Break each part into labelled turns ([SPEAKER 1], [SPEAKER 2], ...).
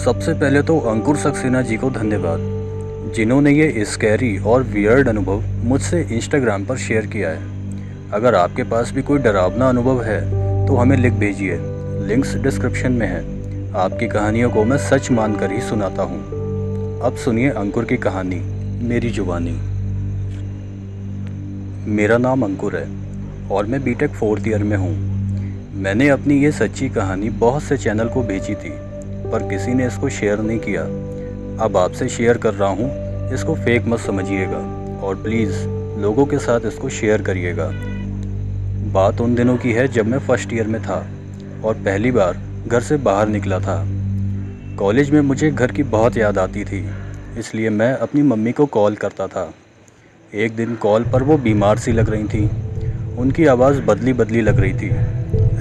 [SPEAKER 1] सबसे पहले तो अंकुर सक्सेना जी को धन्यवाद, जिन्होंने ये स्कैरी और वियर्ड अनुभव मुझसे इंस्टाग्राम पर शेयर किया है। अगर आपके पास भी कोई डरावना अनुभव है तो हमें लिख भेजिए, लिंक्स डिस्क्रिप्शन में है। आपकी कहानियों को मैं सच मानकर ही सुनाता हूँ। अब सुनिए अंकुर की कहानी, मेरी जुबानी। मेरा नाम अंकुर है और मैं बीटेक 4th ईयर में हूँ। मैंने अपनी ये सच्ची कहानी बहुत से चैनल को भेजी थी, पर किसी ने इसको शेयर नहीं किया। अब आपसे शेयर कर रहा हूँ, इसको फेक मत समझिएगा और प्लीज़ लोगों के साथ इसको शेयर करिएगा। बात उन दिनों की है जब मैं फर्स्ट ईयर में था और पहली बार घर से बाहर निकला था। कॉलेज में मुझे घर की बहुत याद आती थी, इसलिए मैं अपनी मम्मी को कॉल करता था। एक दिन कॉल पर वो बीमार सी लग रही थी। उनकी आवाज़ बदली बदली लग रही थी।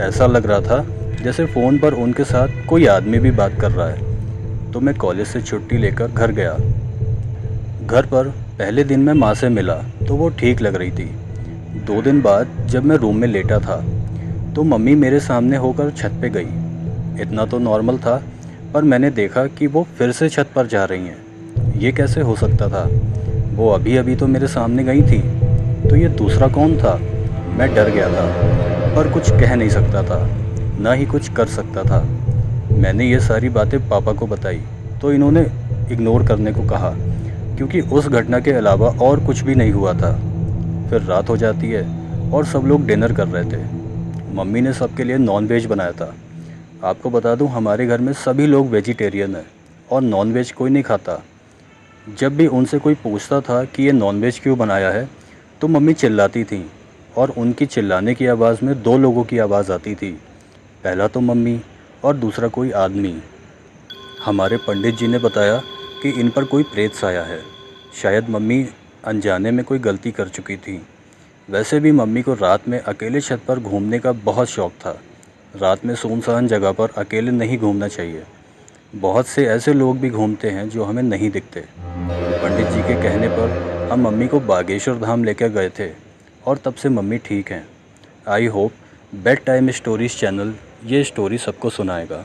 [SPEAKER 1] ऐसा लग रहा था जैसे फ़ोन पर उनके साथ कोई आदमी भी बात कर रहा है। तो मैं कॉलेज से छुट्टी लेकर घर गया। घर पर पहले दिन मैं माँ से मिला तो वो ठीक लग रही थी। 2 दिन बाद जब मैं रूम में लेटा था तो मम्मी मेरे सामने होकर छत पे गई। इतना तो नॉर्मल था, पर मैंने देखा कि वो फिर से छत पर जा रही हैं। ये कैसे हो सकता था? वो अभी अभी तो मेरे सामने गई थी, तो ये दूसरा कौन था? मैं डर गया था, पर कुछ कह नहीं सकता था, ना ही कुछ कर सकता था। मैंने ये सारी बातें पापा को बताई तो इन्होंने इग्नोर करने को कहा, क्योंकि उस घटना के अलावा और कुछ भी नहीं हुआ था। फिर रात हो जाती है और सब लोग डिनर कर रहे थे। मम्मी ने सबके लिए नॉन-वेज बनाया था। आपको बता दूं, हमारे घर में सभी लोग वेजिटेरियन हैं और नॉन-वेज कोई नहीं खाता। जब भी उनसे कोई पूछता था कि ये नॉन-वेज क्यों बनाया है, तो मम्मी चिल्लाती थीं और उनकी चिल्लाने की आवाज़ में 2 लोगों की आवाज़ आती थी। पहला तो मम्मी और दूसरा कोई आदमी। हमारे पंडित जी ने बताया कि इन पर कोई प्रेत साया है। शायद मम्मी अनजाने में कोई गलती कर चुकी थी। वैसे भी मम्मी को रात में अकेले छत पर घूमने का बहुत शौक़ था। रात में सुनसान जगह पर अकेले नहीं घूमना चाहिए। बहुत से ऐसे लोग भी घूमते हैं जो हमें नहीं दिखते। पंडित जी के कहने पर हम मम्मी को बागेश्वर धाम लेकर गए थे और तब से मम्मी ठीक हैं। I hope bed time stories channel ये स्टोरी सबको सुनाएगा।